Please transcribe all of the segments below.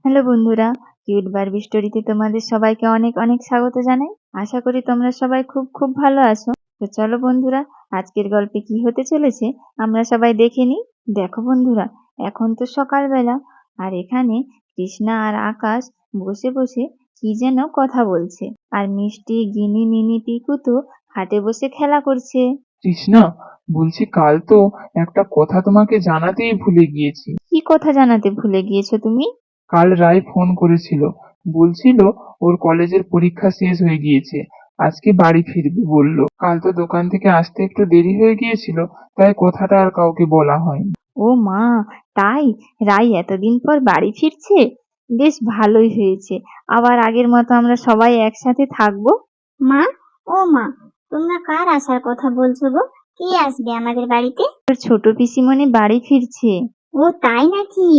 Hello বন্ধুরা, cute Barbie স্টোরিতে তোমাদের সবাইকে অনেক অনেক স্বাগত জানাই। আশা করি তোমরা সবাই খুব খুব ভালো আছো। তো চলো বন্ধুরা, আজকের গল্পে কি হতে চলেছে আমরা সবাই দেখে নিই। দেখো বন্ধুরা, এখন তো সকালবেলা, আর এখানে কৃষ্ণা আর আকাশ বসে বসে কি যেন কথা বলছে, আর মিষ্টি, গিনি, মিনি, পিকু তো খাটে বসে খেলা করছে। কৃষ্ণা, বলছি কাল তো একটা কথা তোমাকে জানাতেই ভুলে গিয়েছি। কি কথা জানাতে ভুলে গিয়েছো তুমি? কাল রায় ফোন করেছিল, বলছিল ওর কলেজের পরীক্ষা শেষ হয়ে গিয়েছে, আজকে বাড়ি ফিরবে বললো। কাল তো দোকান থেকে আসতে একটু দেরি হয়ে গিয়েছিল, তাই কথাটা আর কাউকে বলা হয়নি। ও মা, তাই? রাই এতদিন পর বাড়ি ফিরছে? বেশ ভালোই হয়েছে, আবার আগের মতো আমরা সবাই একসাথে থাকবো। মা, ও মা, তোমরা কার আসার কথা বলছো গো? কে আসবে আমাদের বাড়িতে? তোর ছোট পিসিমণি বাড়ি ফিরছে। ও তাই নাকি?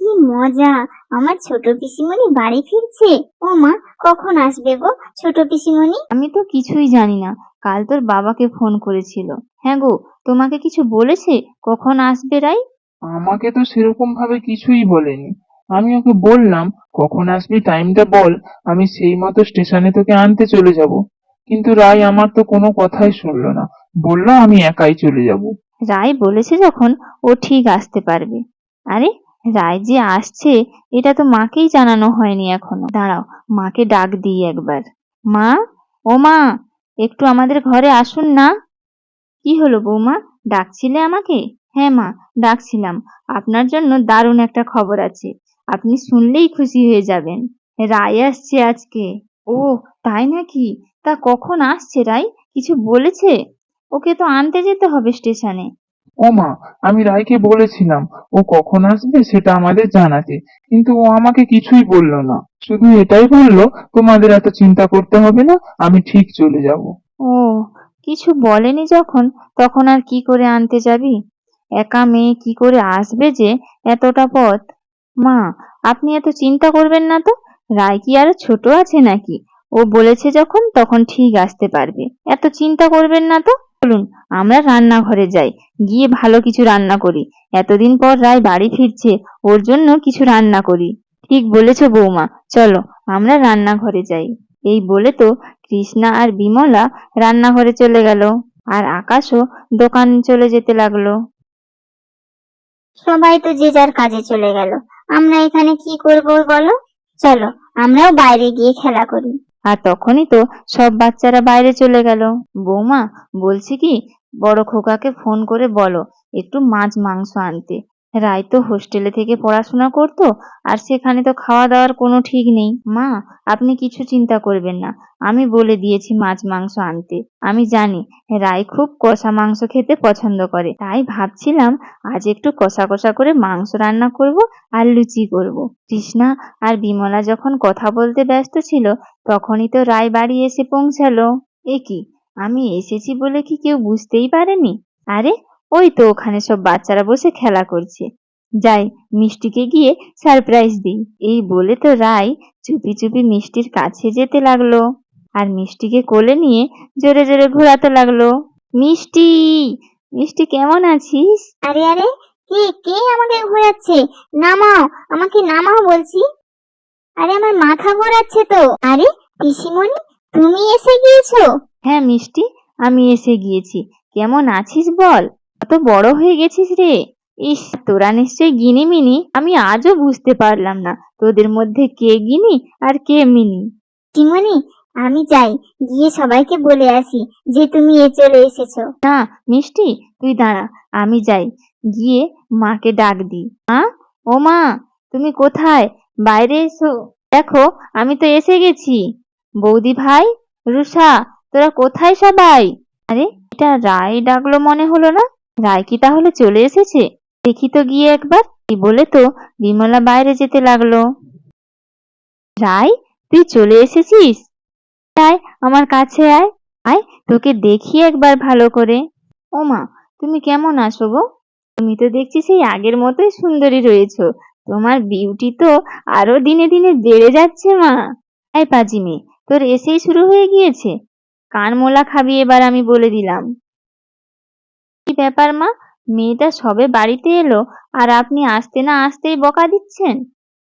কি মজা! আমার ছোট পিসিমণি বাড়ি ফিরছে। ও মা, কখন আসবে গো ছোট পিসিমণি? আমি তো কিছুই জানি না, কাল তোর বাবাকে ফোন করেছিল। হ্যাঁ গো, তোমাকে কিছু বলেছে কখন আসবে রাই? আমাকে তো সেরকম ভাবে কিছুই বলেনি। আমি ওকে বললাম, কখন আসবি টাইমটা বল, আমি সেই মতো স্টেশনে তোকে আনতে চলে যাব। কিন্তু রায় আমার তো কোনো কথাই শুনলো না, বললো আমি একাই চলে যাব। রাই বলেছে যখন, ও ঠিক আসতে পারবে। আরে, রায় যে আসছে এটা তো মাকেই জানানো হয়নি এখনো। দাঁড়াও, মাকে ডাক দিই একবার। মা, ও মা, একটু আমাদের ঘরে আসুন না। কি হলো বৌমা, ডাকছিলে আমাকে? হ্যাঁ মা, ডাকছিলাম। আপনার জন্য দারুণ একটা খবর আছে, আপনি শুনলেই খুশি হয়ে যাবেন। রায় আসছে আজকে। ও তাই নাকি? তা কখন আসছে রাই, কিছু বলেছে? ওকে তো আনতে যেতে হবে স্টেশনে। ও মা, আমি রায়কে বলেছিলাম ও কখন আসবে সেটা আমাদের জানাতে, কিন্তু ও আমাকে কিছুই বললো না। শুধু এটাই বললো, তোমাদের এত চিন্তা করতে হবে না, আমি ঠিক চলে যাব। ও, কিছু বলেনি যখন, তখন আর কি করে আনতে যাবি? একা মেয়ে কি করে আসবে যে এতটা পথ? মা, আপনি এত চিন্তা করবেন না তো। রায় কি আরো ছোট আছে নাকি? ও বলেছে যখন তখন ঠিক আসতে পারবে, এত চিন্তা করবেন না তো। চলুন, আমরা রান্নাঘরে যাই, গিয়ে ভালো কিছু রান্না করি। এতদিন পর রায় বাড়ি ফিরছে, ওর জন্য কিছু রান্না করি। ঠিক বলেছো বৌমা, চলো আমরা রান্নাঘরে যাই। এই বলে তো কৃষ্ণা আর বিমলা রান্নাঘরে চলে গেল, আর আকাশও দোকান চলে যেতে লাগলো। সবাই তো যে যার কাজে চলে গেল, আমরা এখানে কি করব বলো? চলো, আমরাও বাইরে গিয়ে খেলা করি। আর তখনই তো সব বাচ্চারা বাইরে চলে গেল। বৌমা, বলছি কি, বড় খোকাকে ফোন করে বলো একটু মাছ মাংস আনতে। রায় তো হোস্টেলে থেকে পড়াশোনা করতো, আর সেখানে তো খাওয়া দাওয়ার কোনো ঠিক নেই। মা, আপনি কিছু চিন্তা করবেন না, আমি বলে দিয়েছি মাছ মাংস আনতে। আমি জানি রায় খুব কষা মাংস খেতে পছন্দ করে, তাই ভাবছিলাম আজ একটু কষা কষা করে মাংস রান্না করব আর লুচি করব। কৃষ্ণা আর বিমলা যখন কথা বলতে ব্যস্ত ছিল, তখনই তো রায় বাড়ি এসে পৌঁছালো। এ কি, আমি এসেছি বলে কি কেউ বুঝতেই পারেনি? আরে, ওই তো ওখানে সব বাচ্চারা বসে খেলা করছে। যাই, মিষ্টিকে গিয়ে সারপ্রাইজ দিই। এই বলে তো রায় চুপি চুপি মিষ্টির কাছে যেতে লাগলো, আর মিষ্টিকে কোলে নিয়ে জোরে জোরে ঘোরাতে লাগলো। মিষ্টি, মিষ্টি কেমন আছিস? আরে আরে, কে কে আমাকে ঘোরাচ্ছে? নামাও, আমাকে নামাও বলছি। আরে আমার মাথা ঘোরাচ্ছে তো। আরে পিসিমণি, তুমি এসে গিয়েছো? হ্যাঁ মিষ্টি, আমি এসে গিয়েছি। কেমন আছিস বল? কত বড় হয়ে গেছিস রে। ইস, তোরা নিশ্চয়ই গিনি মিনি, আমি আজও বুঝতে পারলাম না তোদের মধ্যে কে গিনি আর কে মিনি। পিসিমণি, আমি যাই, গিয়ে সবাইকে বলে আসি যে তুমি চলে এসেছো। না মিষ্টি, তুই দাঁড়া, আমি যাই, গিয়ে মাকে ডাক দিই। মা, ও মা, তুমি কোথায়? বাইরে এসো, দেখো আমি তো এসে গেছি। বৌদি ভাই, রুষা, তোরা কোথায় সবাই? আরে, এটা রায় ডাকলো মনে হলো না। রায় কি তাহলে চলে এসেছে? দেখি তো গিয়ে একবার। এই বলে তো বিমলা বাইরে যেতে লাগলো। রায়, তুই চলে এসেছিস? আয়, আমার কাছে আয়। আয়, তোকে দেখি একবার ভালো করে। ও মা, তুমি কেমন আছো গো? তুমি তো দেখছি সেই আগের মতোই সুন্দরী রয়েছো। তোমার বিউটি তো আরো দিনে দিনে বেড়ে যাচ্ছে মা। আয় পাজি মেয়ে, তোর এসেই শুরু হয়ে গিয়েছে। কান মোলা খাবি এবার, আমি বলে দিলাম। কি ব্যাপার মা, মেয়েটা সবে বাড়িতে এলো আর আপনি আসতে না আসতেই বকা দিচ্ছেন?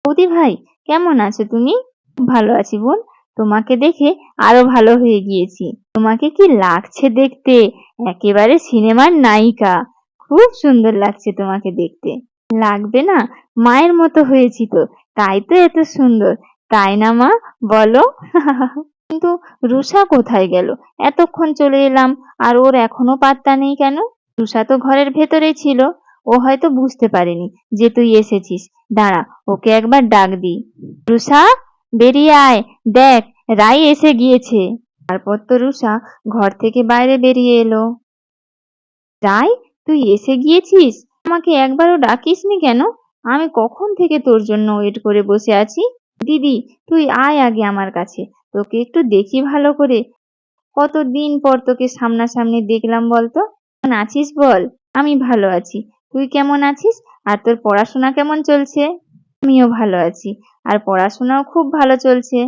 বৌদি ভাই, কেমন আছো তুমি? ভালো আছি বোন। তোমাকে দেখে আরো ভালো হয়ে গিয়েছি। তোমাকে কি লাগছে দেখতে, একেবারে সিনেমার নায়িকা। খুব সুন্দর লাগছে তোমাকে দেখতে। লাগবে না, মায়ের মতো হয়েছি তো, তাই তো এত সুন্দর, তাই না মা? বলো। কিন্তু রুষা কোথায় গেল? এতক্ষণ চলে এলাম আর ওর এখনো পাত্তা নেই কেন? রুষা তো ঘরের ভেতরেই ছিল। ও হয়তো বুঝতে পারেনি যে তুই এসেছিস। দাঁড়া, ওকে একবার ডাক দিই। রুষা, বেরিয়ে আয়, দেখ রাই এসে গিয়েছে। তারপর তো রুষা ঘর থেকে বাইরে বেরিয়ে এলো। রাই, তুই এসে গিয়েছিস? আমাকে একবারও ডাকিসনি কেন? আমি কখন থেকে তোর জন্য ওয়েট করে বসে আছি। দিদি, তুই আয় আগে আমার কাছে, তোকে একটু দেখি ভালো করে। কতদিন পর তোকে সামনাসামনি দেখলাম, বলতো কেমন আছিস বল? আমি ভালো আছি, তুই কেমন আছিস? আর তোর পড়াশোনা কেমন চলছে? আমিও ভালো আছি, আর পড়াশোনাও খুব ভালো চলছে।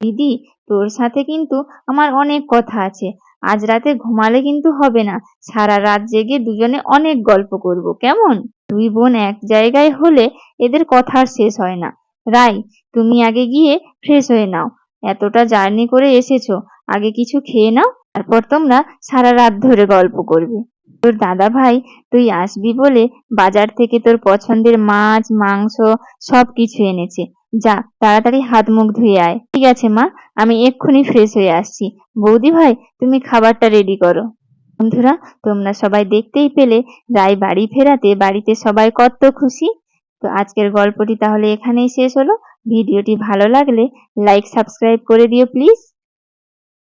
দিদি, তোর সাথে কিন্তু আমার অনেক কথা আছে। আজ রাতে ঘুমালে কিন্তু হবে না, সারা রাত জেগে দুজনে অনেক গল্প করব, কেমন? দুই বোন এক জায়গায় হলে এদের কথা আর শেষ হয় না। রাই, তুমি আগে গিয়ে ফ্রেশ হয়ে নাও, এতটা জার্নি করে এসেছো, আগে কিছু খেয়ে নাও, তারপর তোমরা সারা রাত ধরে গল্প করবে। তোর দাদা ভাই তুই আসবি বলে বাজার থেকে তোর পছন্দের মাছ মাংস সবকিছু এনেছে। যা, তাড়াতাড়ি হাত মুখ ধুয়ে আয়। ঠিক আছে মা, আমি এক্ষুনি ফ্রেশ হয়ে আসছি। বৌদি ভাই, তুমি খাবারটা রেডি করো। বন্ধুরা, তোমরা সবাই দেখতেই পেলে রায় বাড়ি ফেরাতে বাড়িতে সবাই কত খুশি। তো আজকের গল্পটি তাহলে এখানেই শেষ হলো। ভিডিওটি ভালো লাগলে লাইক সাবস্ক্রাইব করে দিও প্লিজ।